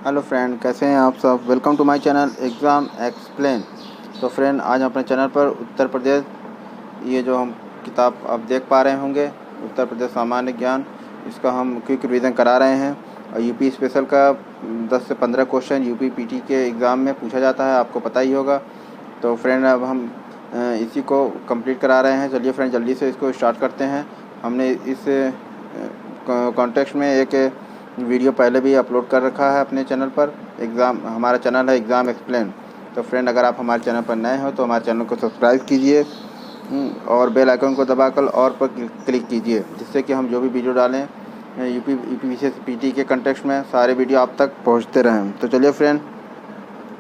Hello friend, कैसे हैं आप सब। Welcome to my channel exam explain. तो फ्रेंड, आज हम अपने चैनल पर उत्तर प्रदेश, ये जो हम किताब आप देख पा रहे होंगे, उत्तर प्रदेश सामान्य ज्ञान, इसका हम क्विक रिवीजन करा रहे हैं। और यूपी स्पेशल का 10 से 15 क्वेश्चन यूपी पीटी के एग्ज़ाम में पूछा जाता है, आपको पता ही होगा। तो फ्रेंड, अब हम इसी को कंप्लीट करा रहे हैं। चलिए फ्रेंड, जल्दी से इसको स्टार्ट करते हैं। हमने इस कॉन्टेक्स्ट में एक वीडियो पहले भी अपलोड कर रखा है अपने चैनल पर। हमारा चैनल है एग्ज़ाम एक्सप्लेन। तो फ्रेंड, अगर आप हमारे चैनल पर नए हो तो हमारे चैनल को सब्सक्राइब कीजिए और बेल आइकन को दबाकर और पर क्लिक कीजिए, जिससे कि हम जो भी वीडियो डालें यूपी पीटी के कंटेक्स्ट में सारे वीडियो आप तक पहुंचते रहें। तो चलिए फ्रेंड,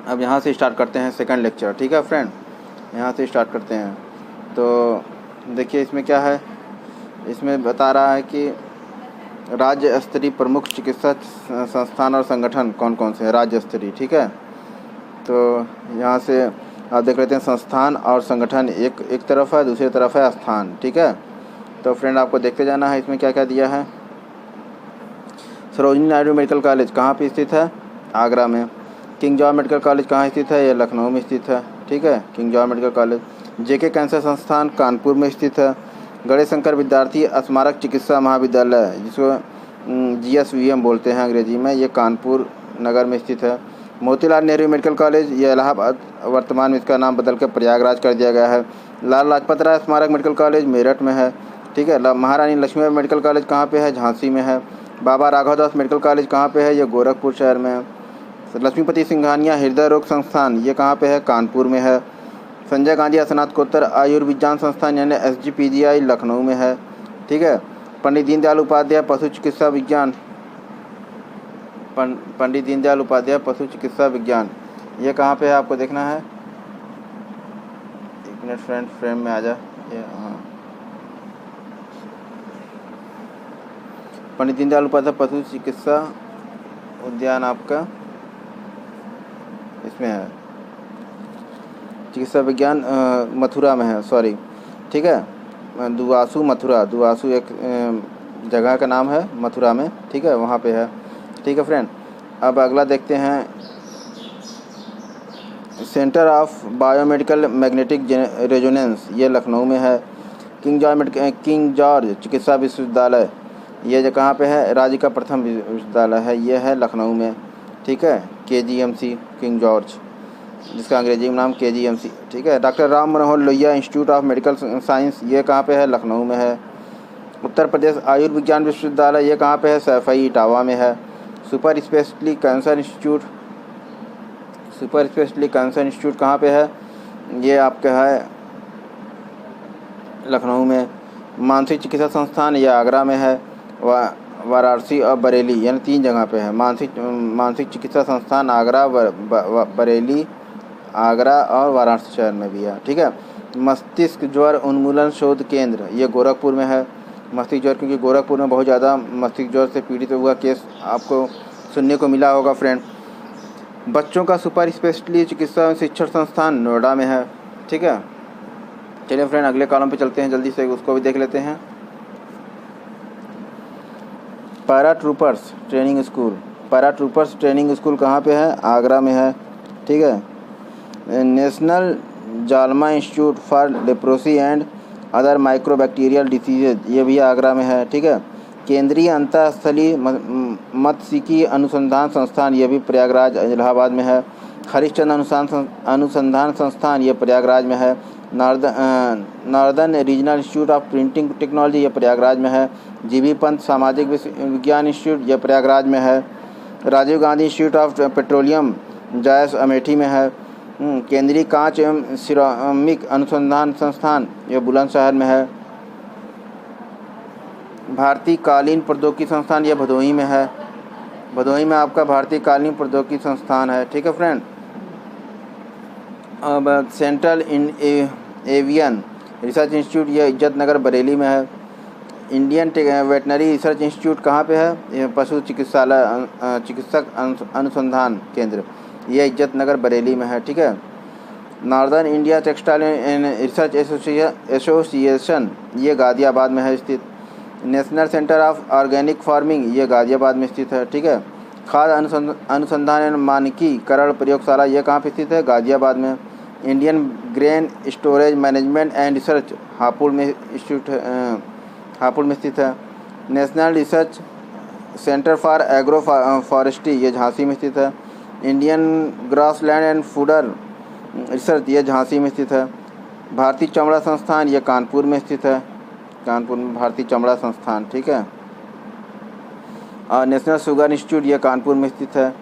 अब यहाँ से स्टार्ट करते हैं सेकंड लेक्चर। ठीक है फ्रेंड, यहाँ से स्टार्ट करते हैं। तो देखिए इसमें क्या है, इसमें बता रहा है कि राज्य स्तरीय प्रमुख चिकित्सा संस्थान और संगठन कौन कौन से हैं, राज्य स्तरीय। ठीक है, तो यहाँ से आप देख लेते हैं संस्थान और संगठन एक तरफ है, दूसरी तरफ है स्थान। ठीक है, तो फ्रेंड आपको देखते जाना है इसमें क्या क्या दिया है। सरोजिनी नायडू मेडिकल कॉलेज कहाँ पे स्थित है, आगरा में। किंग जॉर्ज मेडिकल कॉलेज कहाँ स्थित है, ये लखनऊ में स्थित है। ठीक है, किंग जॉर्ज मेडिकल कॉलेज। जेके कैंसर संस्थान कानपुर में स्थित है। गणेश शंकर विद्यार्थी स्मारक चिकित्सा महाविद्यालय, जिसको GSVM बोलते हैं अंग्रेजी में, ये कानपुर नगर में स्थित है। मोतीलाल नेहरू मेडिकल कॉलेज, ये इलाहाबाद, वर्तमान में इसका नाम बदल कर प्रयागराज कर दिया गया है। लाल लाजपत राय स्मारक मेडिकल कॉलेज मेरठ में है। ठीक है, महारानी लक्ष्मीबाई मेडिकल कॉलेज कहाँ पे है, झांसी में है। बाबा राघव दास मेडिकल कॉलेज कहाँ पे है, ये गोरखपुर शहर में है। लक्ष्मीपति सिंघानिया हृदय रोग संस्थान, ये कहाँ पे है, कानपुर में है। संजय गांधी स्नातकोत्तर आयुर्विज्ञान संस्थान यानी SGPGI लखनऊ में है। ठीक है, पंडित दीनदयाल उपाध्याय पशु चिकित्सा विज्ञान, पंडित दीनदयाल उपाध्याय पशु चिकित्सा विज्ञान, ये कहाँ पे है, आपको देखना है। एक मिनट फ्रेंड, फ्रेम में आ जा। ये हाँ, पंडित दीनदयाल उपाध्याय पशु चिकित्सा उद्यान आपका इसमें है, चिकित्सा विज्ञान मथुरा में है, सॉरी। ठीक है, दुआसू मथुरा, दुआसू एक जगह का नाम है मथुरा में। ठीक है, वहाँ पे है। ठीक है फ्रेंड, अब अगला देखते हैं। Centre of biomedical magnetic resonance, ये लखनऊ में है। किंग जॉर्ज चिकित्सा विश्वविद्यालय, ये कहाँ पे है, राज्य का प्रथम विश्वविद्यालय है, ये है लखनऊ में। ठीक है, KGMC किंग जॉर्ज, जिसका अंग्रेजी में नाम KGMC। ठीक है, doctor Ram Manohar Lohia institute of medical science, ये कहाँ पे है, लखनऊ में है। उत्तर प्रदेश आयुर्विज्ञान विश्वविद्यालय, ये कहाँ पे है, सैफई इटावा में है। सुपर स्पेशलिटी कैंसर इंस्टीट्यूट कहाँ पे है, ये आपका है लखनऊ में। मानसिक चिकित्सा संस्थान, ये आगरा में है। वाराणसी और बरेली, यानी 3 जगह पे है। मानसिक चिकित्सा संस्थान आगरा, बरेली, आगरा और वाराणसी शहर में भी है। ठीक है, मस्तिष्क ज्वर उन्मूलन शोध केंद्र, ये गोरखपुर में है। मस्तिष्क ज्वर, क्योंकि गोरखपुर में बहुत ज़्यादा मस्तिष्क ज्वर से पीड़ित हुआ केस आपको सुनने को मिला होगा फ्रेंड। बच्चों का सुपर स्पेशलिटी चिकित्सा शिक्षण संस्थान नोएडा में है। ठीक है, चलिए फ्रेंड अगले कॉलम पे चलते हैं, जल्दी से उसको भी देख लेते हैं। पैराट्रूपर्स ट्रेनिंग स्कूल कहाँ पे है, आगरा में है। ठीक है, national JALMA institute for leprosy and other microbacterial diseases, ये भी आगरा में है। ठीक है, केंद्रीय अंतःस्थलीय मत्स्यिकी अनुसंधान संस्थान, ये भी प्रयागराज इलाहाबाद में है। हरिश्चंद्र अनुसंधान संस्थान, ये प्रयागराज में है। Northern regional institute of printing technology, ये प्रयागराज में है। GV पंत सामाजिक विज्ञान इंस्टीट्यूट, ये प्रयागराज में है। Rajiv Gandhi institute of petroleum Jais Amethi में है। केंद्रीय कांच एवं सिरामिक अनुसंधान संस्थान, ये बुलंदशहर में है। भारतीय कालीन प्रौद्योगिकी संस्थान, ये भदोही में है। भदोही में आपका भारतीय कालीन प्रौद्योगिकी संस्थान है। ठीक है फ्रेंड, अब सेंट्रल एवियन रिसर्च इंस्टीट्यूट, ये इज्जत नगर बरेली में है। इंडियन वेटनरी रिसर्च इंस्टीट्यूट कहाँ पे है, ये पशु चिकित्सक अनुसंधान केंद्र, ये इज्जत नगर बरेली में है। ठीक है, northern India textile and research association, ये गाज़ियाबाद में है स्थित। National centre of organic farming, ये गाज़ियाबाद में स्थित है। ठीक है, खाद्य अनुसंधान एवं मानकीकरण प्रयोगशाला ये कहाँ पे स्थित है? गाजियाबाद में। Indian grain storage management and research Hapur में हापुड़ में स्थित है। National research centre for agro forestry ये झांसी में स्थित है। Indian grassland and fodder research ये झांसी में स्थित है। भारतीय चमड़ा संस्थान ये कानपुर में स्थित है। कानपुर में भारतीय चमड़ा संस्थान, ठीक है। और नेशनल शुगर इंस्टीट्यूट ये कानपुर में स्थित है।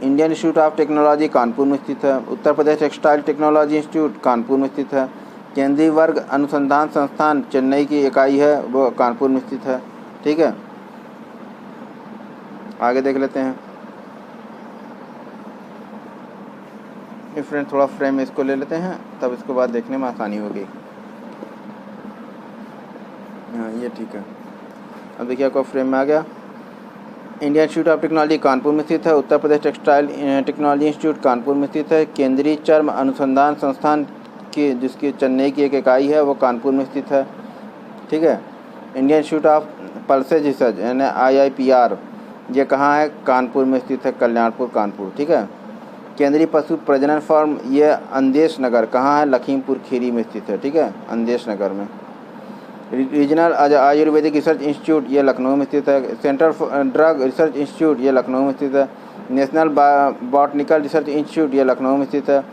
Indian institute of technology Kanpur में स्थित है। Uttar Pradesh textile technology institute Kanpur में स्थित है। केंद्रीय वर्ग अनुसंधान संस्थान चेन्नई की इकाई है, वो कानपुर में स्थित है, ठीक है। आगे देख लेते हैं। फ्रेंड थोड़ा फ्रेम में इसको ले लेते हैं, तब इसके बाद देखने में आसानी होगी। हाँ ये ठीक है। अब देखिए आपको फ्रेम में आ गया। Indian institute of technology Kanpur में स्थित है। Uttar Pradesh textile technology institute Kanpur में स्थित है। केंद्रीय चर्म अनुसंधान संस्थान की जिसकी चेन्नई की एक इकाई है वो कानपुर में स्थित है, ठीक है। Indian institute of pulses research यानी IIPR ये कहाँ है? कानपुर में स्थित है, कल्याणपुर कानपुर, ठीक है। केंद्रीय पशु प्रजनन फर्म ये अंदेश नगर कहाँ है? लखीमपुर खीरी में स्थित है, ठीक है, अंदेश नगर में। रीजनल आयुर्वेदिक रिसर्च इंस्टीट्यूट ये लखनऊ में स्थित है। सेंटर ड्रग रिसर्च इंस्टीट्यूट ये लखनऊ में स्थित है। नेशनल बॉटनिकल रिसर्च इंस्टीट्यूट ये लखनऊ में स्थित है।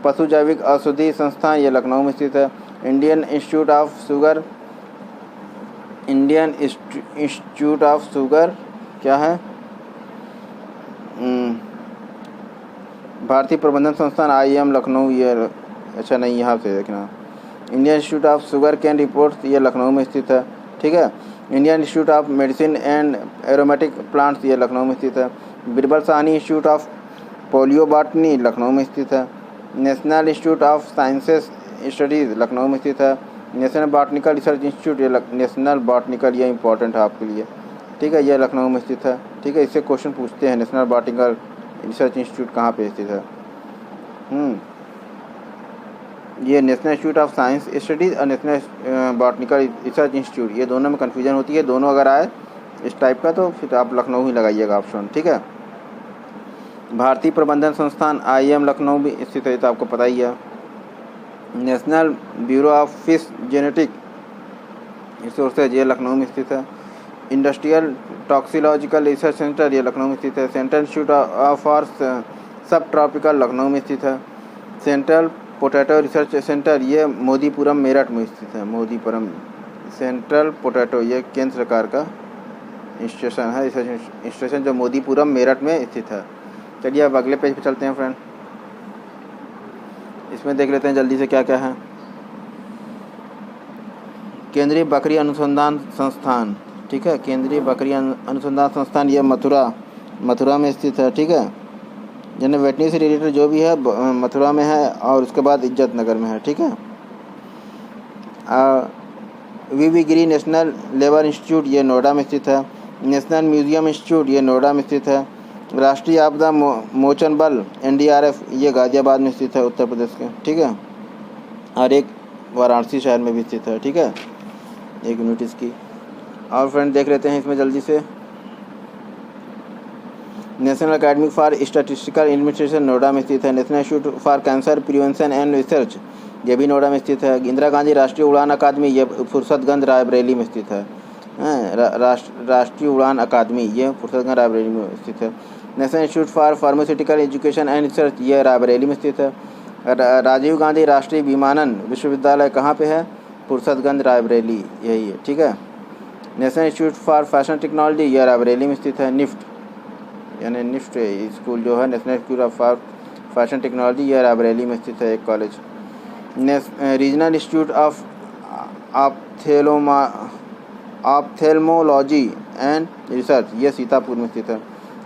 पशु जैविक औषधि संस्थान ये लखनऊ में स्थित है। इंडियन इंस्टीट्यूट ऑफ शुगर क्या है? भारतीय प्रबंधन संस्थान IIM लखनऊ ये अच्छा नहीं, यहाँ से देखना। Indian institute of sugar cane reports ये लखनऊ में स्थित है, ठीक है। Indian institute of medicine and aromatic plants ये लखनऊ में स्थित है। Birbal Sahni institute of polio botany Lucknow में स्थित है। National institute of sciences studies Lucknow में स्थित है। नेशनल बॉटनिकल रिसर्च इंस्टीट्यूट ये नेशनल बॉटनिकल ये इंपॉर्टेंट है आपके लिए, ठीक है, ये लखनऊ में स्थित है, ठीक है। इससे क्वेश्चन पूछते हैं नेशनल बॉटनिकल रिसर्च इंस्टीट्यूट कहाँ पे स्थित है। ये national institute of science studies और नेशनल बॉटनिकल रिसर्च इंस्टीट्यूट ये दोनों में कन्फ्यूजन होती है। दोनों अगर आए इस टाइप का तो फिर आप लखनऊ ही लगाइएगा ऑप्शन, ठीक है। भारतीय प्रबंधन संस्थान IIM लखनऊ भी स्थित है, तो आपको पता ही है। National bureau of fish genetic resources ये लखनऊ में स्थित है। इंडस्ट्रियल टॉक्सिकोलॉजिकल रिसर्च सेंटर ये लखनऊ में स्थित है। सेंट्रल इंस्टीट्यूट फॉर सब ट्रॉपिकल लखनऊ में स्थित है। सेंट्रल पोटैटो रिसर्च सेंटर ये मोदीपुरम मेरठ में स्थित है। मोदीपुरम सेंट्रल पोटैटो ये केंद्र सरकार का इंस्टीट्यूशन है, रिसर्च इंस्टीट्यूशन जो मोदीपुरम मेरठ में स्थित है। चलिए अब अगले पेज पे चलते हैं फ्रेंड। इसमें देख लेते हैं जल्दी से क्या क्या है। केंद्रीय बकरी अनुसंधान संस्थान, ठीक है, केंद्रीय बकरी अनुसंधान संस्थान ये मथुरा में स्थित है, ठीक है। यानी वेटनरी से रिलेटेड जो भी है मथुरा में है और उसके बाद इज्जत नगर में है, ठीक है। VV गिरी नेशनल लेबर इंस्टीट्यूट ये नोएडा में स्थित है। नेशनल म्यूजियम इंस्टीट्यूट ये नोएडा में स्थित है। राष्ट्रीय आपदा मोचन बल NDRF ये गाजियाबाद में स्थित है उत्तर प्रदेश के, ठीक है। और एक वाराणसी शहर में भी स्थित है, ठीक है, एक यूनिट इसकी। और फ्रेंड देख लेते हैं इसमें जल्दी से। National academy for statistical administration Noida में स्थित है। National institute for cancer prevention and research ये भी नोएडा में स्थित है। इंदिरा गांधी राष्ट्रीय उड़ान अकादमी ये फुर्सतगंज रायबरेली में स्थित है। राष्ट्रीय उड़ान अकादमी ये फुर्सतगंज रायबरेली में स्थित है। National institute for pharmaceutical education and research ये रायबरेली में स्थित है। राजीव गांधी राष्ट्रीय विमानन विश्वविद्यालय कहाँ पे है? फुर्सतगंज रायबरेली यही है, ठीक है। National institute for fashion technology ये रायबरेली में स्थित है। निफ्ट स्कूल जो है national institute of fashion technology ये रायबरेली में स्थित है एक college. Regional institute of ophthalmology and research ये सीतापुर में स्थित है।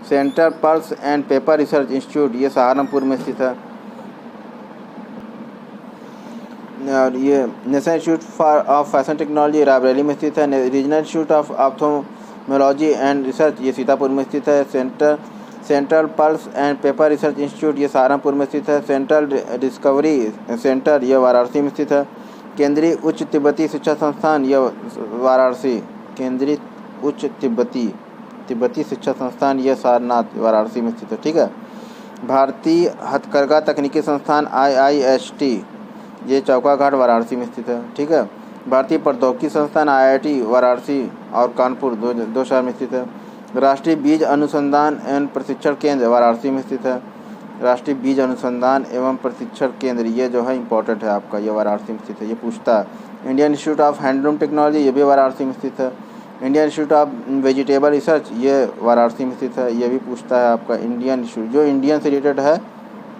Centre pulse and paper research institute ये सहारनपुर में स्थित है। और ये national institute of fashion technology Raebareli में स्थित है। Regional institute of ophthalmology and research ये सीतापुर में स्थित है। Central pulse and paper research institute ये सहारनपुर में स्थित है। सेंट्रल डिस्कवरी सेंटर ये वाराणसी में स्थित है। केंद्रीय उच्च तिब्बती शिक्षा संस्थान ये वाराणसी, केंद्रीय उच्च तिब्बती तिब्बती शिक्षा संस्थान ये सारनाथ वाराणसी में स्थित है। ठीक है। भारतीय हथकरघा तकनीकी संस्थान IIST ये चौकाघाट वाराणसी में स्थित है। ठीक है। भारतीय प्रौद्योगिकी संस्थान IIT वाराणसी और कानपुर दो शहर में स्थित है। राष्ट्रीय बीज अनुसंधान एवं प्रशिक्षण केंद्र वाराणसी में स्थित है। राष्ट्रीय बीज अनुसंधान एवं प्रशिक्षण केंद्र ये जो है इंपॉर्टेंट है आपका, ये वाराणसी में स्थित है। ये पूछता है। Indian institute of handloom technology ये भी वाराणसी में स्थित है। Indian institute of vegetable research ये वाराणसी में स्थित है। ये भी पूछता है आपका इंडियन इंस्टीट्यूट, जो इंडियन से रिलेटेड है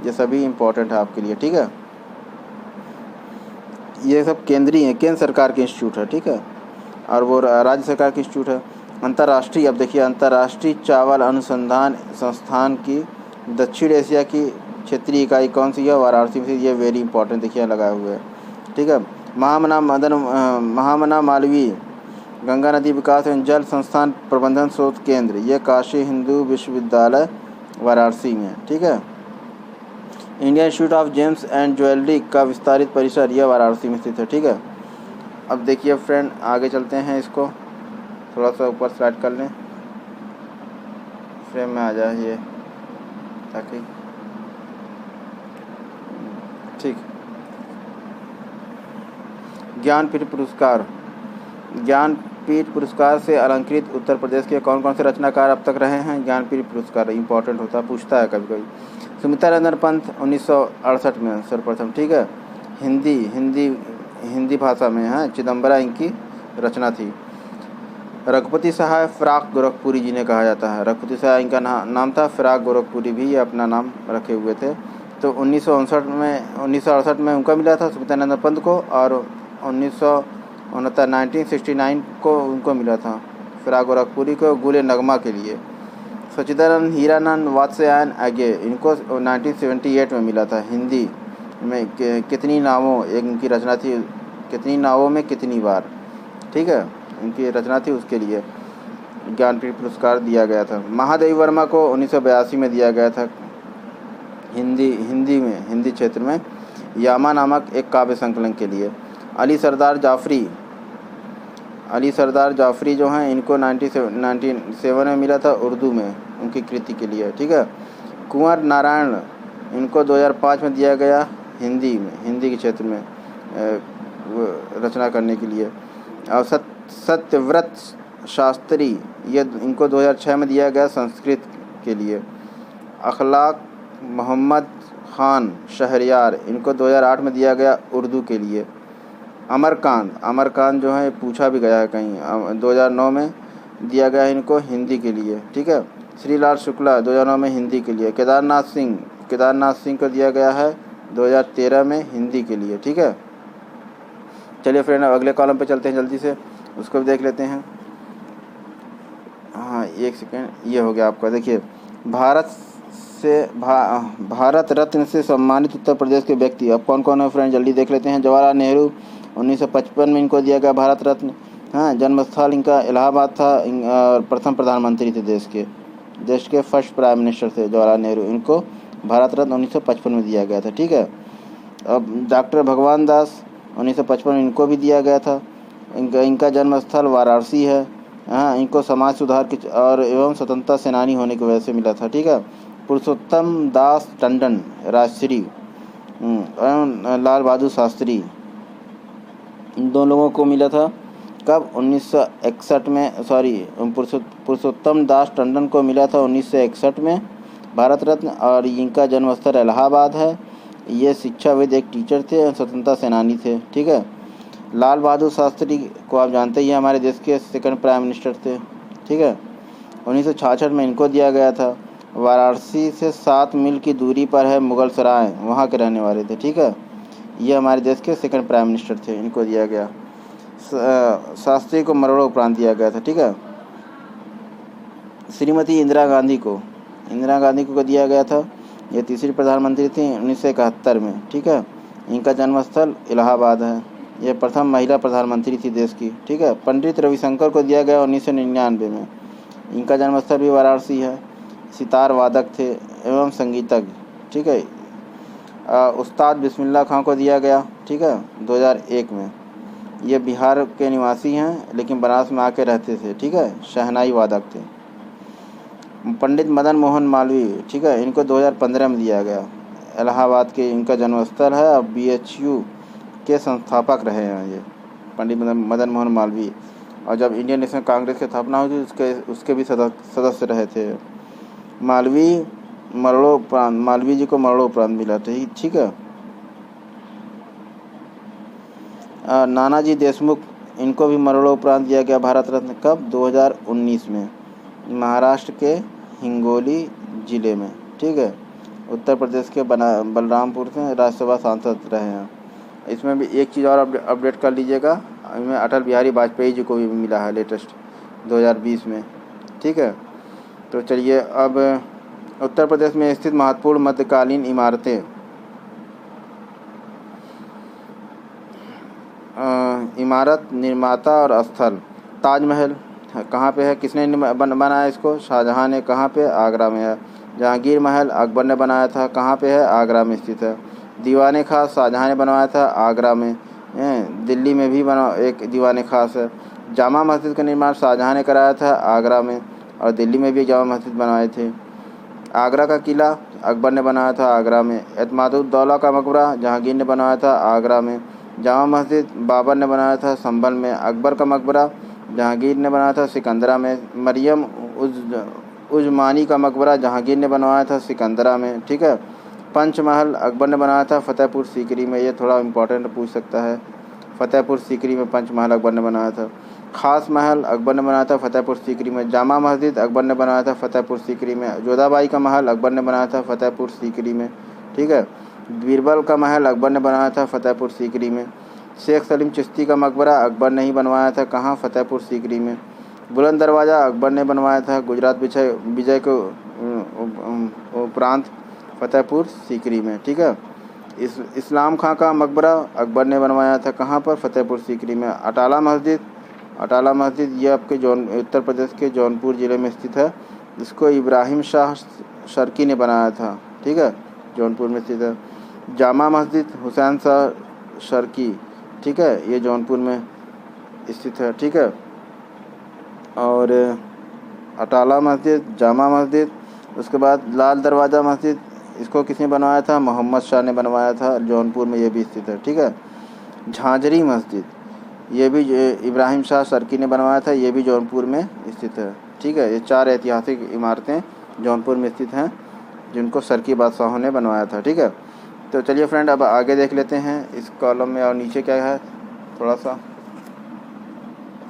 ये सभी इंपॉर्टेंट है आपके लिए। ठीक है। ये सब केंद्रीय है, केंद्र सरकार के इंस्टीट्यूट है। ठीक है। और वो राज्य सरकार के इंस्टीट्यूट है। अंतर्राष्ट्रीय, अब देखिए अंतर्राष्ट्रीय चावल अनुसंधान संस्थान की दक्षिण एशिया की क्षेत्रीय इकाई कौन सी है? वाराणसी में। ये वेरी इंपॉर्टेंट देखिए लगाए हुए है। ठीक है। महामना मालवीय गंगा नदी विकास एवं जल संस्थान प्रबंधन शोध केंद्र ये काशी हिंदू विश्वविद्यालय वाराणसी में। ठीक है। Indian institute of James and jewellery का विस्तारित परिसर यह वाराणसी में स्थित है। ठीक है। अब देखिए फ्रेंड आगे चलते हैं, इसको थोड़ा सा ऊपर स्लाइड कर लें, फ्रेम में आ जाए ये ताकि ठीक। ज्ञानपीठ पुरस्कार, ज्ञानपीठ पुरस्कार से अलंकृत उत्तर प्रदेश के कौन कौन से रचनाकार अब तक रहे हैं? ज्ञानपीठ पुरस्कार इंपॉर्टेंट होता है, पूछता है कभी कभी। सुमित्रा रंजन पंत 1968 में सर्वप्रथम। ठीक है। हिंदी भाषा में है, चिदम्बरा इनकी रचना थी। रघुपति सहाय फ़राक गोरखपुरी जी ने कहा जाता है। रघुपति सहाय इनका नाम था, फ़राक गोरखपुरी भी ये अपना नाम रखे हुए थे। तो 1968 में उनका मिला था सुमित्रा नंदन पंत को, और 1969 को उनको मिला था फ़राक गोरखपुरी को गुले नगमा के लिए। सच्चिदानंद हीरानंद वात्स्यायन आगे इनको 1978 में मिला था। हिंदी में कितनी नावों एक इनकी रचना थी, कितनी नावों में कितनी बार। ठीक है। इनकी रचना थी, उसके लिए ज्ञानपीठ पुरस्कार दिया गया था। महादेवी वर्मा को 1982 में दिया गया था हिंदी क्षेत्र में यामा नामक एक काव्य संकलन के लिए। अली सरदार जाफरी जो हैं इनको 1997 में मिला था उर्दू में उनकी कृति के लिए। ठीक है। कुंवर नारायण इनको 2005 में दिया गया हिंदी के क्षेत्र में रचना करने के लिए। और सत्यव्रत शास्त्री ये इनको 2006 में दिया गया संस्कृत के लिए। अखलाक मोहम्मद ख़ान शहरयार इनको 2008 में दिया गया उर्दू के लिए। अमरकांत जो है पूछा भी गया है कहीं, 2009 में दिया गया इनको हिंदी के लिए। ठीक है। श्रीलाल शुक्ला 2009 में हिंदी के लिए। केदारनाथ सिंह को दिया गया है 2013 में हिंदी के लिए। ठीक है। चलिए फ्रेंड अगले कॉलम पे चलते हैं जल्दी से, उसको भी देख लेते हैं। हाँ एक सेकेंड, ये हो गया आपका। देखिए भारत रत्न से सम्मानित उत्तर प्रदेश के व्यक्ति अब कौन कौन है फ्रेंड, जल्दी देख लेते हैं। जवाहरलाल नेहरू 1955 में इनको दिया गया भारत रत्न। हाँ, जन्मस्थल इनका इलाहाबाद था। प्रथम प्रधानमंत्री थे देश के फर्स्ट प्राइम मिनिस्टर थे जवाहरलाल नेहरू। इनको भारत रत्न 1955 में दिया गया था। ठीक है। अब डॉक्टर भगवान दास 1955 में इनको भी दिया गया था। इनका जन्मस्थल वाराणसी है। हाँ, इनको समाज सुधार के और एवं स्वतंत्रता सेनानी होने की वजह से मिला था। ठीक है। पुरुषोत्तम दास टंडन राजश्री एवं लाल बहादुर शास्त्री इन दोनों लोगों को मिला था कब? 1961 में। पुरुषोत्तम दास टंडन को मिला था 1961 में भारत रत्न, और इनका जन्मस्थल इलाहाबाद है। ये शिक्षाविद एक टीचर थे और स्वतंत्रता सेनानी थे। ठीक है। लाल बहादुर शास्त्री को आप जानते ही हमारे देश के सेकंड प्राइम मिनिस्टर थे। ठीक है। 1966 में इनको दिया गया था। वाराणसी से 7 मील की दूरी पर है मुगल सराय, वहाँ के रहने वाले थे। ठीक है। ये हमारे देश के सेकंड प्राइम मिनिस्टर थे, इनको दिया गया। शास्त्री को मरणोपरांत दिया गया था। ठीक है। श्रीमती इंदिरा गांधी को दिया गया था। ये तीसरी प्रधानमंत्री थी 1971 में। ठीक है। इनका जन्मस्थल इलाहाबाद है। ये प्रथम महिला प्रधानमंत्री थी देश की। ठीक है। पंडित रविशंकर को दिया गया 1999 में। इनका जन्मस्थल भी वाराणसी है। सितार वादक थे एवं संगीतज्ञ। ठीक है। उस्ताद बिस्मिल्लाह खां को दिया गया। ठीक है, 2001 में। ये बिहार के निवासी हैं लेकिन बनारस में आके रहते थे। ठीक है। शहनाई वादक थे। पंडित मदन मोहन मालवीय, ठीक है, इनको 2015 में दिया गया। इलाहाबाद के इनका जन्मस्थल है और BHU के संस्थापक रहे हैं ये पंडित मदन मोहन मालवीय। और जब इंडियन नेशनल कांग्रेस की स्थापना हुई थी उसके भी सदस्य रहे थे। मालवीय मरणोपरांत, मालवीय जी को मरणोपरांत मिला था, ठीक है। नानाजी देशमुख, इनको भी मरणोपरांत दिया गया भारत रत्न, कब? 2019 में, महाराष्ट्र के हिंगोली जिले में, ठीक है। उत्तर प्रदेश के बलरामपुर से राज्यसभा सांसद रहे हैं। इसमें भी एक चीज़ और अपडेट कर लीजिएगा, इसमें अटल बिहारी वाजपेयी जी को भी मिला है लेटेस्ट 2020 में, ठीक है। तो चलिए अब उत्तर प्रदेश में स्थित महत्वपूर्ण मध्यकालीन इमारतें। इमारत, निर्माता और स्थल। ताजमहल कहाँ पे है, किसने बनाया इसको? शाहजहाँ ने। कहाँ पे? आगरा में है। जहांगीर महल अकबर ने बनाया था, कहाँ पे है? आगरा में स्थित है। दीवाने खास शाहजहाँ ने बनवाया था, आगरा में। दिल्ली में भी एक दीवाने खास है। जामा मस्जिद का निर्माण शाहजहाँ ने कराया था, आगरा में, और दिल्ली में भी जामा मस्जिद बनवाए थे। आगरा का किला अकबर ने बनाया था, आगरा में। एतमादुद्दौला का मकबरा जहांगीर ने बनवाया था, आगरा में। जामा मस्जिद बाबर ने बनाया था, संभल में। अकबर का मकबरा जहांगीर ने बनाया था, सिकंदरा में। मरियम उज़मानी का मकबरा जहांगीर ने बनवाया था, सिकंदरा में, ठीक है। पंचमहल अकबर ने बनाया था, फतेहपुर सीकरी में। ये थोड़ा इम्पोर्टेंट पूछ सकता है, फतेहपुर सीकरी में पंचमहल अकबर ने बनाया था। खास महल अकबर ने बनाया था, फतेहपुर सीकरी में। जामा मस्जिद अकबर ने बनाया था, फतेहपुर सीकरी में। जोधाबाई का महल अकबर ने बनाया था, फतेहपुर सीकरी में, ठीक है। बीरबल का महल अकबर ने बनाया था, फतेहपुर सीकरी में। शेख सलीम चिश्ती का मकबरा अकबर ने ही बनवाया था, कहाँ? फतेहपुर सीकरी में। बुलंद दरवाज़ा अकबर ने बनवाया था, गुजरात विजय के उपरांत, फतेहपुर सीकरी में, ठीक है। इस्लाम खां का मकबरा अकबर ने बनवाया था, कहाँ पर? फतेहपुर सीकरी में। अटाला मस्जिद ये आपके उत्तर प्रदेश के जौनपुर ज़िले में स्थित है। इसको इब्राहिम शाह शर्की ने बनाया था, ठीक है, जौनपुर में स्थित है। जामा मस्जिद हुसैन शाह शर्की, ठीक है, ये जौनपुर में स्थित है, ठीक है। और अटाला मस्जिद, जामा मस्जिद, उसके बाद लाल दरवाज़ा मस्जिद, इसको किसने बनवाया था? मोहम्मद शाह ने बनवाया था, जौनपुर में ये भी स्थित है, ठीक है। झांझरी मस्जिद, ये भी इब्राहिम शाह शर्की ने बनवाया था, ये भी जौनपुर में स्थित है, ठीक है। ये 4 ऐतिहासिक इमारतें जौनपुर में स्थित हैं जिनको शर्की बादशाहों ने बनवाया था, ठीक है। तो चलिए फ्रेंड अब आगे देख लेते हैं इस कॉलम में, और नीचे क्या है थोड़ा सा,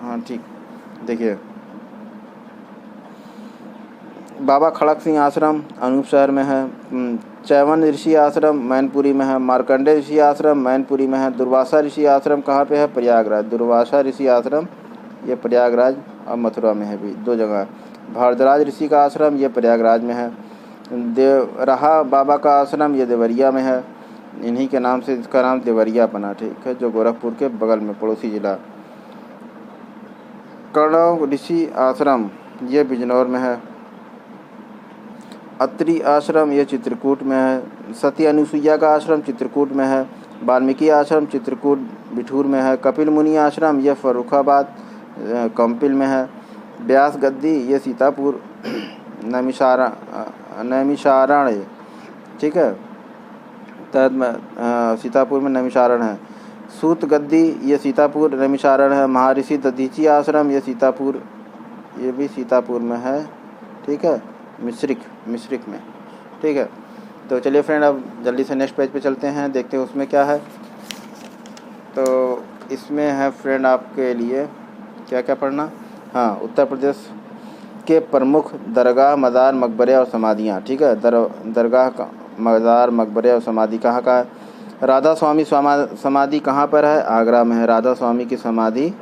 हाँ ठीक, देखिए बाबा खड़क सिंह आश्रम अनूप शहर में है। चैवन ऋषि आश्रम मैनपुरी में है। मार्कंडे ऋषि आश्रम मैनपुरी में है। दुर्वासा ऋषि आश्रम कहाँ पे है? प्रयागराज। दुर्वासा ऋषि आश्रम ये प्रयागराज और मथुरा में है, भी 2 जगह। भारद्वाज ऋषि का आश्रम ये प्रयागराज में है। देवराहा बाबा का आश्रम ये देवरिया में है, इन्हीं के नाम से इसका नाम देवरिया बना, ठीक है, जो गोरखपुर के बगल में पड़ोसी जिला। कर्ण ऋषि आश्रम ये बिजनौर में है। अत्रि आश्रम ये चित्रकूट में है। सती अनुसुईया का आश्रम चित्रकूट में है। वाल्मीकि आश्रम चित्रकूट बिठूर में है। कपिल मुनि आश्रम ये फर्रुखाबाद कंपिल में है। व्यास गद्दी ये सीतापुर नैमिषारण्य, ठीक है, तहत में सीतापुर में नैमिषारण्य है। सूत गद्दी ये सीतापुर नैमिषारण्य है। महर्षि दधीची आश्रम ये सीतापुर, ये भी सीतापुर में है, ठीक है, मिश्रिक में, ठीक है। तो चलिए फ्रेंड अब जल्दी से नेक्स्ट पेज पे चलते हैं, देखते हैं उसमें क्या है। तो इसमें है फ्रेंड आपके लिए क्या क्या पढ़ना, हाँ, उत्तर प्रदेश के प्रमुख दरगाह, मज़ार, मकबरे और समाधियाँ, ठीक है। दरगाह, मज़ार, मकबरे और समाधि कहाँ का है? राधा स्वामी समाधि कहाँ पर है? आगरा में है। राधा स्वामी की समाधि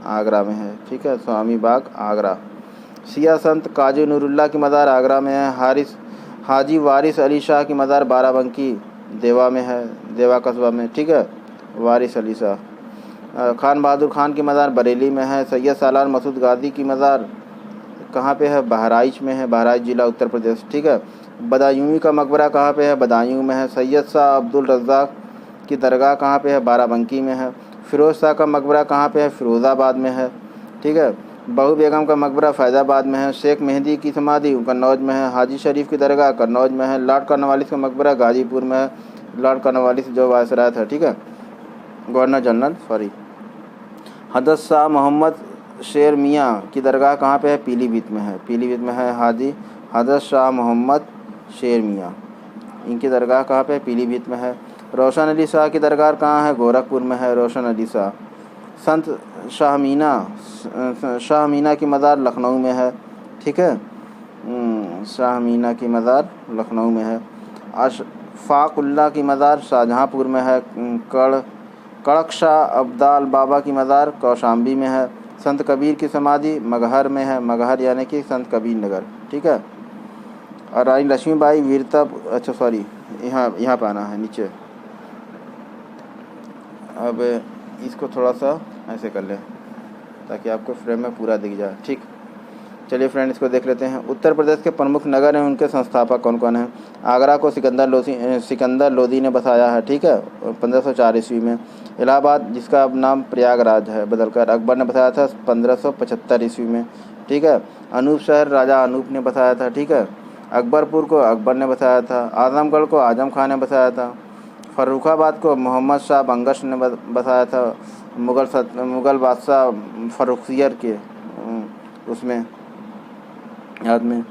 आगरा में है, ठीक है, स्वामी बाग आगरा। शिया संत काजी नूरुल्लाह की मज़ार आगरा में है। हाजी वारिस अली शाह की मज़ार बाराबंकी देवा में है, देवा कस्बा में, ठीक है, वारिस अली शाह। खान बहादुर खान की मज़ार बरेली में है। सैयद सालार मसूद गाजी की मज़ार कहाँ पे है? बहराइच में है, बहराइच जिला उत्तर प्रदेश, ठीक है। बदायूं का मकबरा कहाँ पे है? बदायूं में है। सैयद शाह अब्दुल रज़्ज़ाक की दरगाह कहाँ पे है? बाराबंकी में है। फ़िरोज़ शाह का मकबरा कहाँ पे है? फ़िरोज़ाबाद में है, ठीक है। बहू बेगम का मकबरा फैज़ाबाद में है। शेख मेहदी की समाधि कन्नौज में है। हाजी शरीफ की दरगाह कन्नौज में है। लॉर्ड कॉर्नवालिस का मकबरा गाजीपुर में है। लॉर्ड कॉर्नवालिस जो वायसराय था, ठीक है, गवर्नर जनरल, सॉरी। हज़रत शाह मोहम्मद शेर मियाँ की दरगाह कहाँ पे है? पीलीभीत में है। पीलीभीत में है हाजी हज़रत शाह मोहम्मद शेर मियाँ, इनकी दरगाह कहाँ पे? पीलीभीत में है। रोशन अली शाह की दरगाह कहाँ है? गोरखपुर में है रोशन अली शाह। संत शाह मीना की मज़ार लखनऊ में है, ठीक है। शाह मीना की मज़ार लखनऊ में है। अशफाकुल्ला की मज़ार शाहजहाँपुर में है। कड़क शाह अब्दाल बाबा की मज़ार कौशाम्बी में है। संत कबीर की समाधि मगहर में है। मगहर यानी कि संत कबीर नगर, ठीक है। और रानी लक्ष्मीबाई वीरता, अच्छा सॉरी, यहाँ पे आना है नीचे। अब इसको थोड़ा सा ऐसे कर लें ताकि आपको फ्रेम में पूरा दिख जाए, ठीक। चलिए फ्रेंड, इसको देख लेते हैं। उत्तर प्रदेश के प्रमुख नगर हैं, उनके संस्थापक कौन कौन हैं? आगरा को सिकंदर लोदी ने बसाया है, ठीक है, 1504 ईस्वी में। इलाहाबाद, जिसका अब नाम प्रयागराज है बदलकर, अकबर ने बसाया था 1575 ईस्वी में, ठीक है। अनूप शहर राजा अनूप ने बसाया था, ठीक है। अकबरपुर को अकबर ने बसाया था। आजमगढ़ को आजम खान ने बसाया था। फर्रुखाबाद को मोहम्मद शाह बंगश ने बसाया था, मुग़ल बादशाह फर्रुखसियर के उसमें याद में।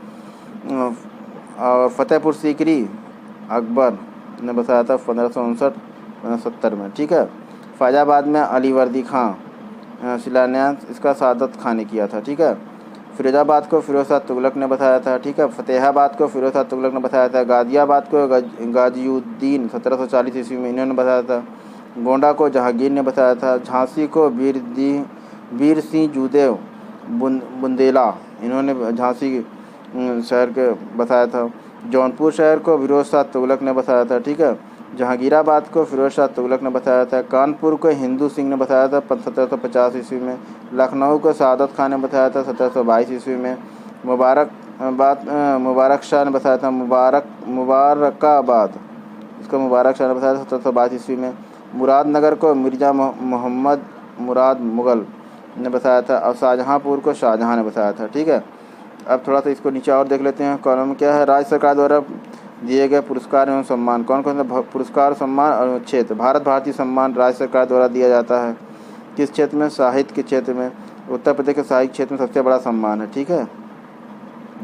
और फतेहपुर सीकरी अकबर ने बसाया था 1559-70 में, ठीक है। फैज़ाबाद में अलीवर्दी खां शिलान्यास इसका सादत खां ने किया था, ठीक है। फिरोजाबाद को फिरोज शाह तुगलक ने बसाया था, ठीक है। फतेहाबाद को फिरोज शाह तुगलक ने बसाया था। गाज़ियाबाद को गाज़ियुद्दीन 1740 ईस्वी में इन्होंने बसाया था। गोंडा को जहांगीर ने बसाया था। झांसी को वीर सिंह जूदेव बुंदेला, इन्होंने झांसी शहर के बसाया था। जौनपुर शहर को फिरोज शाह तुगलक ने बसाया था, ठीक है। जहांगीराबाद को फिरोज शाह तुगलक ने बसाया था। कानपुर को हिंदू सिंह ने बसाया था 1750 ईस्वी में। लखनऊ को सादत खान ने बसाया था 1722 ईस्वी में। मुबारक शाह ने बसाया था मुबारकाबाद, इसको मुबारक शाह ने बसाया था 1722 ईस्वी में। मुरादनगर को मिर्ज़ा मोहम्मद मुराद मुग़ल ने बसाया था। और शाहजहाँपुर को शाहजहाँ ने बसाया था, ठीक है। अब थोड़ा सा इसको नीचे और देख लेते हैं। कॉलम में क्या है? राज्य सरकार द्वारा दिए गए पुरस्कार एवं सम्मान, कौन कौन से पुरस्कार, सम्मान और क्षेत्र। भारत भारती सम्मान राज्य सरकार द्वारा दिया जाता है। किस क्षेत्र में? साहित्य के क्षेत्र में। उत्तर प्रदेश के साहित्य क्षेत्र में सबसे बड़ा सम्मान है, ठीक है,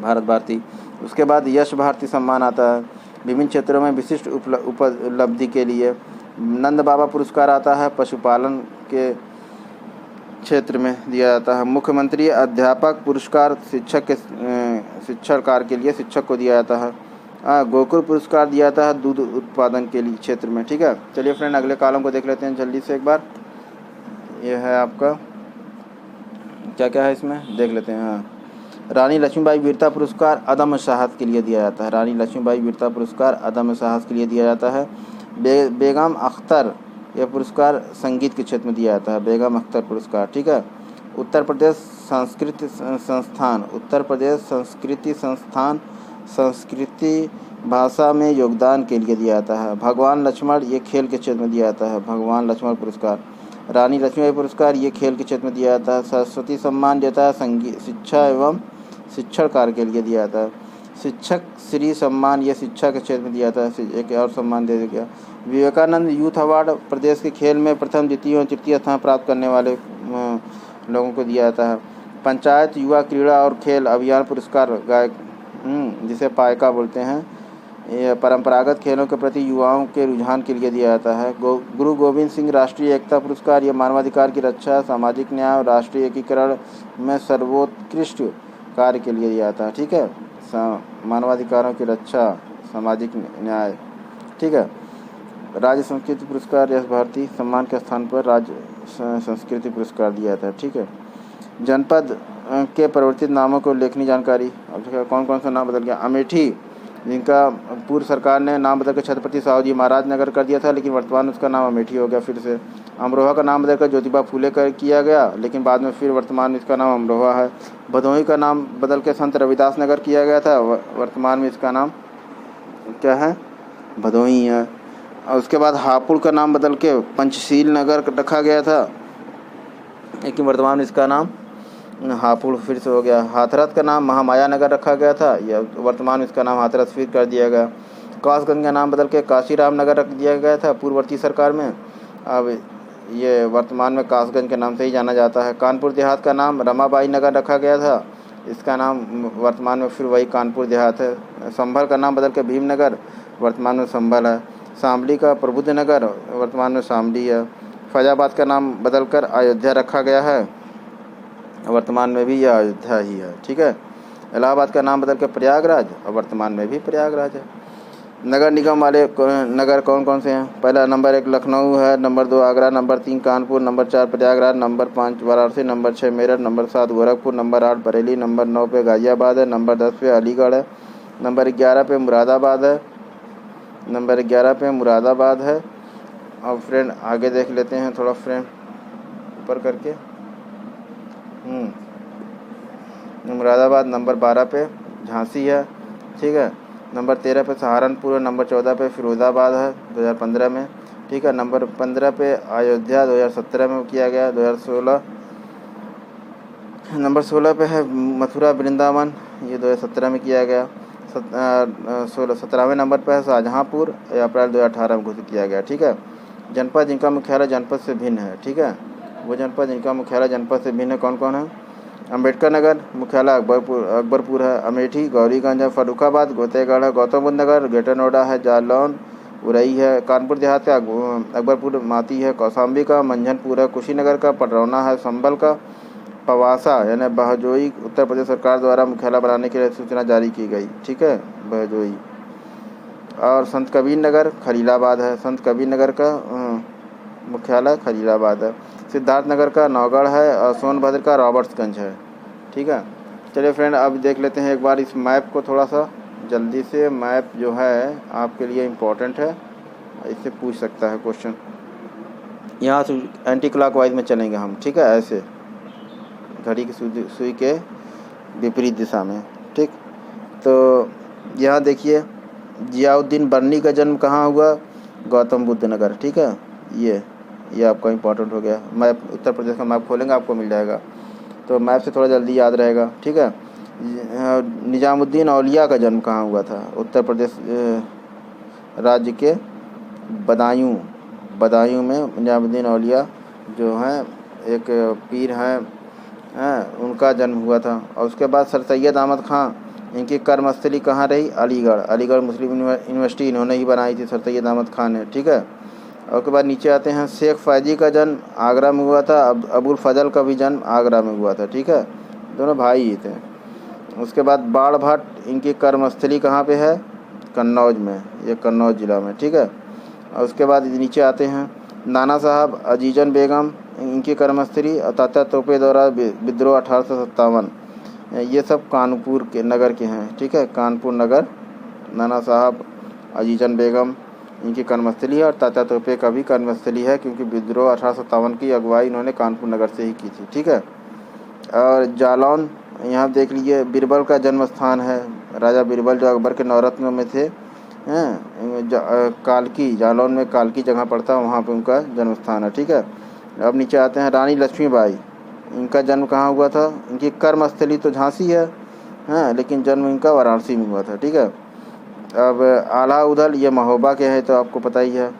भारत भारती। उसके बाद यश भारती सम्मान आता है, विभिन्न क्षेत्रों में विशिष्ट उपलब्धि के लिए। नंद बाबा पुरस्कार आता है, पशुपालन के क्षेत्र में दिया जाता है। मुख्यमंत्री अध्यापक पुरस्कार शिक्षण कार्य के लिए शिक्षक को दिया जाता है। गोकुल पुरस्कार दिया जाता है दूध उत्पादन के लिए क्षेत्र में, ठीक है। चलिए फ्रेंड, अगले कॉलम को देख लेते हैं जल्दी से एक बार। ये है आपका क्या क्या है इसमें, देख लेते हैं। हाँ, रानी लक्ष्मीबाई वीरता पुरस्कार अदम्य साहस के लिए दिया जाता है। रानी लक्ष्मीबाई वीरता पुरस्कार अदम्य साहस के लिए दिया जाता है। बेगम अख्तर, यह पुरस्कार संगीत के क्षेत्र में दिया जाता है। बेगम अख्तर पुरस्कार, ठीक है। उत्तर प्रदेश संस्कृति संस्थान संस्कृति भाषा में योगदान के लिए दिया जाता है। भगवान लक्ष्मण, ये खेल के क्षेत्र में दिया जाता है। भगवान लक्ष्मण पुरस्कार। रानी लक्ष्मीबाई पुरस्कार, ये खेल के क्षेत्र में दिया जाता है। सरस्वती सम्मान देता है संगीत, शिक्षा एवं शिक्षण कार्य के लिए दिया जाता है। शिक्षक श्री सम्मान, ये शिक्षा के क्षेत्र में दिया जाता है। एक और सम्मान दे दिया गया। विवेकानंद यूथ अवार्ड, प्रदेश के खेल में प्रथम, द्वितीय और तृतीय स्थान प्राप्त करने वाले लोगों को दिया जाता है। पंचायत युवा क्रीड़ा और खेल अभियान पुरस्कार गायक, जिसे पायका बोलते हैं, ये परंपरागत खेलों के प्रति युवाओं के रुझान के लिए दिया जाता है। गुरु गोविंद सिंह राष्ट्रीय एकता पुरस्कार, ये मानवाधिकार की रक्षा, सामाजिक न्याय और राष्ट्रीय एकीकरण में सर्वोत्कृष्ट कार्य के लिए दिया जाता है, ठीक है। मानवाधिकारों की रक्षा, सामाजिक न्याय, ठीक है। राज्य संस्कृति पुरस्कार यश भारती सम्मान के स्थान पर राज्य संस्कृति पुरस्कार दिया जाता है, ठीक है। जनपद के परिवर्तित नामों को लेखनी जानकारी, अब कौन कौन सा नाम बदल गया। अमेठी, जिनका पूर्व सरकार ने नाम बदलकर छत्रपति साहू जी महाराज नगर कर दिया था, लेकिन वर्तमान उसका नाम अमेठी हो गया फिर से। अमरोहा का नाम बदलकर ज्योतिबा फूले कर किया गया, लेकिन बाद में फिर वर्तमान में इसका नाम अमरोहा है। भदोही का नाम बदल के संत रविदास नगर किया गया था, वर्तमान में इसका नाम क्या है? भदोही है। और उसके बाद हापुड़ का नाम बदल के पंचशील नगर रखा गया था, लेकिन वर्तमान में इसका नाम हापुड़ फिर से हो गया। हाथरस का नाम महामाया नगर रखा गया था, यह वर्तमान में इसका नाम हाथरस फिर कर दिया गया। कासगंज का नाम बदल के काशीराम नगर रख दिया गया था पूर्ववर्ती सरकार में, अब ये वर्तमान में कासगंज के नाम से ही जाना जाता है। कानपुर देहात का नाम रमाबाई नगर रखा गया था, इसका नाम वर्तमान में फिर वही कानपुर देहात है। संभल का नाम बदल के भीमनगर, वर्तमान में संभल है। शामली का प्रबुद्ध नगर, वर्तमान में शामली है। फैजाबाद का नाम बदलकर अयोध्या रखा गया है, वर्तमान में भी यह अयोध्या ही है, ठीक है। इलाहाबाद का नाम बदल के प्रयागराज, और वर्तमान में भी प्रयागराज है। नगर निगम वाले नगर कौन कौन से हैं? पहला नंबर 1 लखनऊ है, number 2 Agra, number 3 Kanpur, number 4 Prayagraj, number 5 Varanasi, number 6 Meerut, number 7 Gorakhpur, number 8 Bareilly, number 9 पे गाजियाबाद है, नंबर 10 पे अलीगढ़ है, नंबर 11 पे मुरादाबाद है, नंबर 11 पे मुरादाबाद है। अब फ्रेंड आगे देख लेते हैं थोड़ा फ्रेंड ऊपर करके। मुरादाबाद नंबर 12 पे झांसी है, ठीक है। नंबर 13 पे सहारनपुर है, नंबर 14 पे फिरोज़ाबाद है 2015 में, ठीक है। नंबर 15 पे अयोध्या 2017 में किया गया 2016। नंबर 16 पे है मथुरा वृंदावन, ये 2017 में किया गया। 17वें नंबर पर है शाहजहाँपुर, ये अप्रैल 2018 में घोषित किया गया, ठीक है। जनपद जिनका मुख्यालय जनपद से भिन्न है, ठीक है, वो जनपद जिनका मुख्यालय जनपद से भिन्न है कौन कौन है? अम्बेडकर नगर मुख्यालय अकबरपुर है, अमेठी गौरीगंज है, फर्रुखाबाद गोतेगढ़ है, गौतम बुद्ध नगर ग्रेटर नोएडा है, जालौन उरई है, कानपुर देहात का अकबरपुर माती है, कौशाम्बी का मंझनपुर है, कुशीनगर का पडरौना है, संभल का पवासा यानी बहजोई उत्तर प्रदेश सरकार द्वारा मुख्यालय बनाने के लिए सूचना जारी की गई, ठीक है, बहजोई। और संत कबीर नगर खलीलाबाद है, संत कबीर नगर का मुख्यालय खलीलाबाद है। सिद्धार्थ नगर का नौगढ़ है, और सोनभद्र का रॉबर्ट्सगंज है, ठीक है। चलिए फ्रेंड अब देख लेते हैं एक बार इस मैप को थोड़ा सा जल्दी से। मैप जो है आपके लिए इम्पोर्टेंट है, इससे पूछ सकता है क्वेश्चन। यहाँ से एंटी क्लॉकवाइज में चलेंगे हम, ठीक है, ऐसे घड़ी की सुई के विपरीत दिशा में, ठीक। तो यहाँ देखिए जियाउद्दीन बर्नी का जन्म कहाँ हुआ? गौतम बुद्ध नगर, ठीक है। ये आपका इम्पोर्टेंट हो गया। मैप उत्तर प्रदेश का मैप खोलेंगे आपको मिल जाएगा, तो मैप से थोड़ा जल्दी याद रहेगा, ठीक है। निजामुद्दीन औलिया का जन्म कहाँ हुआ था? उत्तर प्रदेश राज्य के बदायूं में निजामुद्दीन औलिया जो हैं एक पीर हैं, उनका जन्म हुआ था। और उसके बाद सर सैयद अहमद खां, इनकी कर्मस्थली कहाँ रही? अलीगढ़ मुस्लिम यूनिवर्सिटी इन्होंने ही बनाई थी, सर सैयद अहमद खान ने, ठीक है। और उसके बाद नीचे आते हैं शेख फैजी का जन्म आगरा में हुआ था, अबुल फजल का भी जन्म आगरा में हुआ था, ठीक है, दोनों भाई ही थे। उसके बाद बाण भट्ट, इनकी कर्मस्थली कहाँ पे है? कन्नौज में, ये कन्नौज ज़िला में, ठीक है। और उसके बाद नीचे आते हैं नाना साहब अजीजन बेगम, इनकी कर्मस्थली और तात्या तोपे द्वारा विद्रोह 1857, ये सब कानपुर के नगर के हैं, ठीक है, कानपुर नगर। नाना साहब अजीजन बेगम इनकी कर्मस्थली है, और तात्या तोपे का भी कर्मस्थली है, क्योंकि विद्रोह 1857 की अगुवाई इन्होंने कानपुर नगर से ही की थी, ठीक है। और जालौन, यहाँ देख लीजिए बीरबल का जन्म स्थान है, राजा बीरबल जो अकबर के नौरत्नों में थे, कालकी, जालौन में कालकी जगह पड़ता है, वहाँ पे उनका जन्म स्थान है, ठीक है। अब नीचे आते हैं रानी लक्ष्मीबाई, इनका जन्म कहाँ हुआ था? इनकी कर्मस्थली तो झांसी है, लेकिन जन्म इनका वाराणसी में हुआ था, ठीक है। अब आला उदल ये महोबा के हैं, तो आपको पता ही है।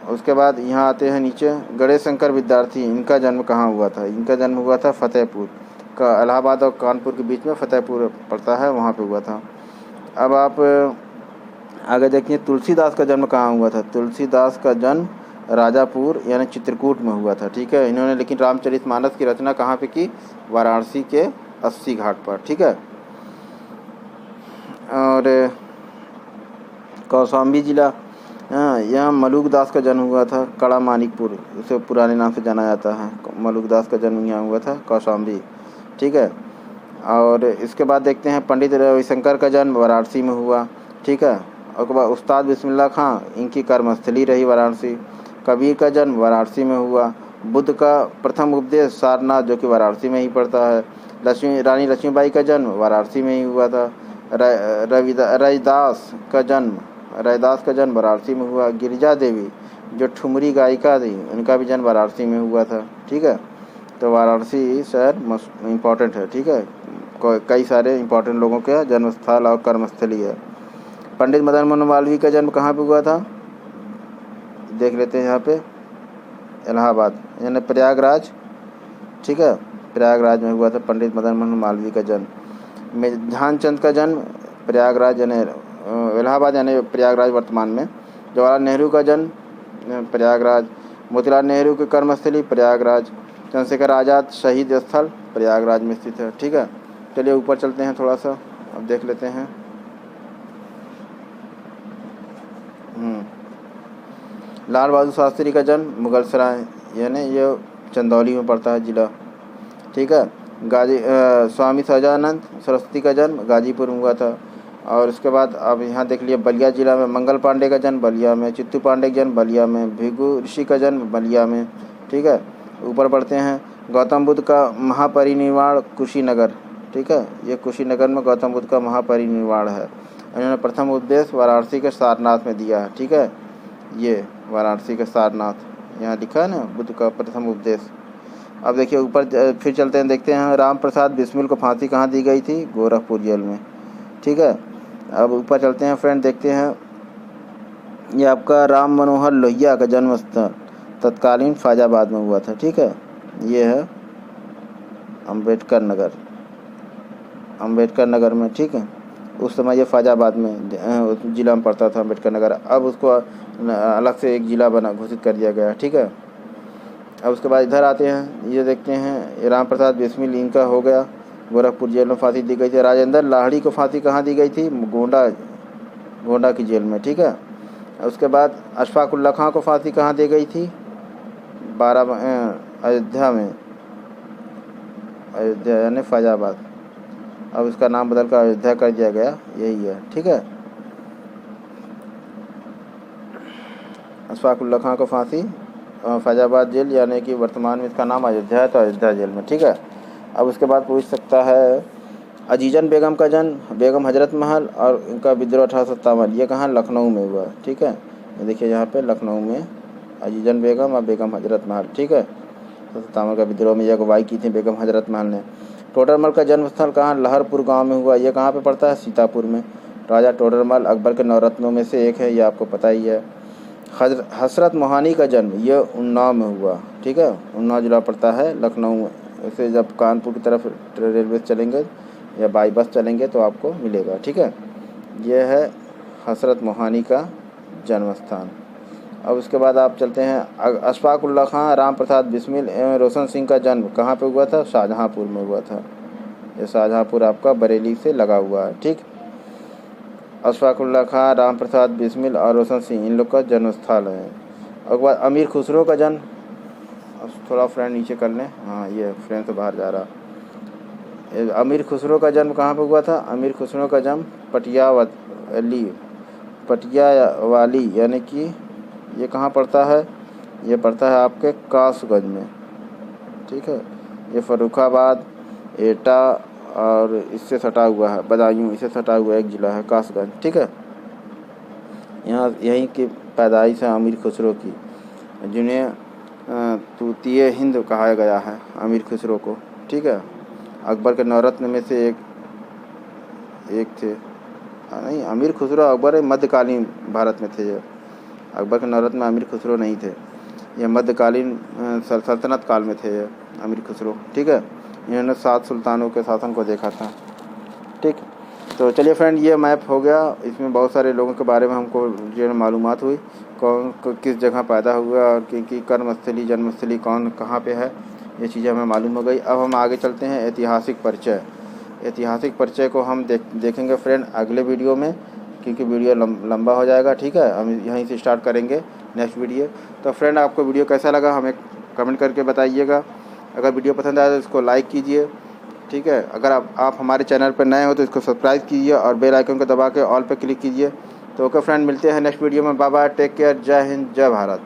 उसके बाद यहाँ आते हैं नीचे गणेश शंकर विद्यार्थी, इनका जन्म कहाँ हुआ था? इनका जन्म हुआ था फतेहपुर का, इलाहाबाद और कानपुर के बीच में फतेहपुर पड़ता है, वहाँ पे हुआ था। अब आप आगे देखिए तुलसीदास का जन्म कहाँ हुआ था? तुलसीदास का जन्म राजापुर यानी चित्रकूट में हुआ था, ठीक है। इन्होंने लेकिन रामचरितमानस की रचना कहाँ पे की? वाराणसी के 80 घाट पर, ठीक है। और कौशाम्बी जिला, यहाँ मलुकदास का जन्म हुआ था, कड़ा मानिकपुर इसे पुराने नाम से जाना जाता है। मलुकदास का जन्म यहाँ हुआ था कौशाम्बी, ठीक है। और इसके बाद देखते हैं पंडित रविशंकर का जन्म वाराणसी में हुआ, ठीक है। और उसके बाद उस्ताद बिस्मिल्लाह खां, इनकी कर्मस्थली रही वाराणसी। कबीर का जन्म वाराणसी में हुआ। बुद्ध का प्रथम उपदेश सारनाथ जो कि वाराणसी में ही पड़ता है। रानी लक्ष्मीबाई का जन्म वाराणसी में ही हुआ था। रैदास का जन्म वाराणसी में हुआ। गिरिजा देवी जो ठुमरी गायिका थी, उनका भी जन्म वाराणसी में हुआ था, ठीक है। तो वाराणसी शहर इम्पोर्टेंट है, ठीक है। कई सारे इम्पोर्टेंट लोगों के जन्मस्थल और कर्मस्थली है। पंडित मदन मोहन मालवीय का जन्म कहाँ पे हुआ था, देख लेते हैं यहाँ पे, इलाहाबाद यानी प्रयागराज, ठीक है, प्रयागराज में हुआ था पंडित मदन मोहन मालवीय का जन्म। ध्यानचंद का जन्म प्रयागराज यानी इलाहाबाद यानी प्रयागराज वर्तमान में। जवाहरलाल नेहरू का जन्म प्रयागराज। मोतीलाल नेहरू की कर्मस्थली प्रयागराज। चंद्रशेखर आज़ाद शहीद स्थल प्रयागराज में स्थित है, ठीक है। चलिए ऊपर चलते हैं थोड़ा सा, अब देख लेते हैं। लाल बहादुर शास्त्री का जन्म मुगलसराय यानी ये चंदौली में पड़ता है जिला, ठीक है। स्वामी सहजानंद सरस्वती का जन्म गाजीपुर में हुआ था। और उसके बाद अब यहाँ देख लिया बलिया जिला में मंगल पांडे का जन्म बलिया में, चित्तू पांडे का जन्म बलिया में, भृगु ऋषि का जन्म बलिया में, ठीक है। ऊपर बढ़ते हैं। गौतम बुद्ध का महापरिनिर्वाण कुशीनगर, ठीक है, ये कुशीनगर में गौतम बुद्ध का महापरिनिर्वाण है। इन्होंने प्रथम उपदेश वाराणसी के सारनाथ में दिया है, ठीक है। ये वाराणसी के सारनाथ यहाँ लिखा है ना, बुद्ध का प्रथम उपदेश। अब देखिए ऊपर फिर चलते हैं, देखते हैं राम प्रसाद बिस्मिल को फांसी कहाँ दी गई थी, गोरखपुर जेल में, ठीक है। अब ऊपर चलते हैं फ्रेंड, देखते हैं ये आपका राम मनोहर लोहिया का जन्म स्थल तत्कालीन फैजाबाद में हुआ था, ठीक है। ये है अम्बेडकर नगर में, ठीक है। उस समय ये फैजाबाद में जिला में पड़ता था अम्बेडकर नगर, अब उसको अलग से एक ज़िला बना घोषित कर दिया गया, ठीक है। अब उसके बाद इधर आते हैं, ये देखते हैं राम प्रसाद बिस्मिल इनका हो गया, गोरखपुर जेल में फांसी दी गई थी। राजेंद्र लाहिड़ी को फांसी कहाँ दी गई थी, गोंडा की जेल में, ठीक है। उसके बाद अशफाक उल्ला खां को फांसी कहाँ दी गई थी, अयोध्या में, अयोध्या यानी फैजाबाद, अब इसका नाम बदल कर अयोध्या कर दिया गया, यही है, ठीक है। अशफाक उल्ला खां को फांसी फैजाबाद जेल यानी कि वर्तमान में इसका नाम अयोध्या है, तो अयोध्या जेल में, ठीक है। अब उसके बाद पूछ सकता है अजीजन बेगम का जन्म बेगम हजरत महल और इनका विद्रोह 1857, ये कहाँ, लखनऊ में हुआ, ठीक है। ये देखिए यहाँ पे लखनऊ में अजीजन बेगम और बेगम हजरत महल, ठीक है। 1857 का विद्रोह में यह अगुवाई की थी बेगम हजरत महल ने। टोडरमल का जन्म स्थल कहाँ, लहरपुर गाँव में हुआ, ये कहाँ पर पड़ता है, सीतापुर में। राजा टोडरमल अकबर के नवरत्नों में से एक है, ये आपको पता ही है। हजरत मोहानी का जन्म ये उन्नाव में हुआ, ठीक है, उन्नाव जिला पड़ता है लखनऊ में। वैसे जब कानपुर की तरफ रेलवे चलेंगे या बाई बस चलेंगे तो आपको मिलेगा, ठीक है। ये है हजरत मोहानी का जन्म स्थान। अब उसके बाद आप चलते हैं अशफाक उल्ला खां राम प्रसाद बिस्मिल एवं रोशन सिंह का जन्म कहाँ पे हुआ था, शाहजहाँपुर में हुआ था। ये शाहजहाँपुर आपका बरेली से लगा हुआ है, ठीक। अशफाक उल्ला खां राम प्रसाद बिस्मिल और रोशन सिंह इन लोग का जन्म स्थल है। और उसके बाद अमीर खुसरो का जन्म, अब थोड़ा फ्रेंड नीचे कर लें, हाँ ये फ्रेंड से बाहर जा रहा। अमीर खुसरो का जन्म कहाँ पे हुआ था, अमीर खुसरो का जन्म पटियावाली यानी कि ये कहाँ पड़ता है, ये पड़ता है आपके कासगंज में, ठीक है। ये फर्रुखाबाद, एटा और इससे सटा हुआ है, बदायूं इससे सटा हुआ एक ज़िला है कासगंज, ठीक है। यहाँ यहीं की पैदाइश है अमीर खुसरो की, जिन्हें तूतीय हिंद कहा गया है अमीर खुसरो को, ठीक है। अकबर के नवरत्न में से एक थे, नहीं अमीर खुसरो अकबर मध्यकालीन भारत में थे, ये अकबर के नवरत्न में अमीर खुसरो नहीं थे, ये मध्यकालीन सल्तनत काल में थे ये अमीर खुसरो, ठीक है। इन्होंने 7 सुल्तानों के शासन को देखा था, ठीक। तो चलिए फ्रेंड ये मैप हो गया, इसमें बहुत सारे लोगों के बारे में हमको जो मालूमात हुई, कौन किस जगह पैदा हुआ और किनकी कर्मस्थली जन्मस्थली कौन कहाँ पे है, ये चीज़ें हमें मालूम हो गई। अब हम आगे चलते हैं ऐतिहासिक परिचय को हम देखेंगे फ्रेंड अगले वीडियो में, क्योंकि वीडियो लंबा हो जाएगा, ठीक है। हम यहीं से स्टार्ट करेंगे नेक्स्ट वीडियो। तो फ्रेंड आपको वीडियो कैसा लगा हमें कमेंट करके बताइएगा। अगर वीडियो पसंद आया तो इसको लाइक कीजिए, ठीक है। अगर आप हमारे चैनल पर नए हो तो इसको सब्सक्राइब कीजिए और बेल आइकन को दबा के ऑल पे क्लिक कीजिए। तो ओके फ्रेंड, मिलते हैं नेक्स्ट वीडियो में। बाय बाय, टेक केयर, जय हिंद, जय भारत।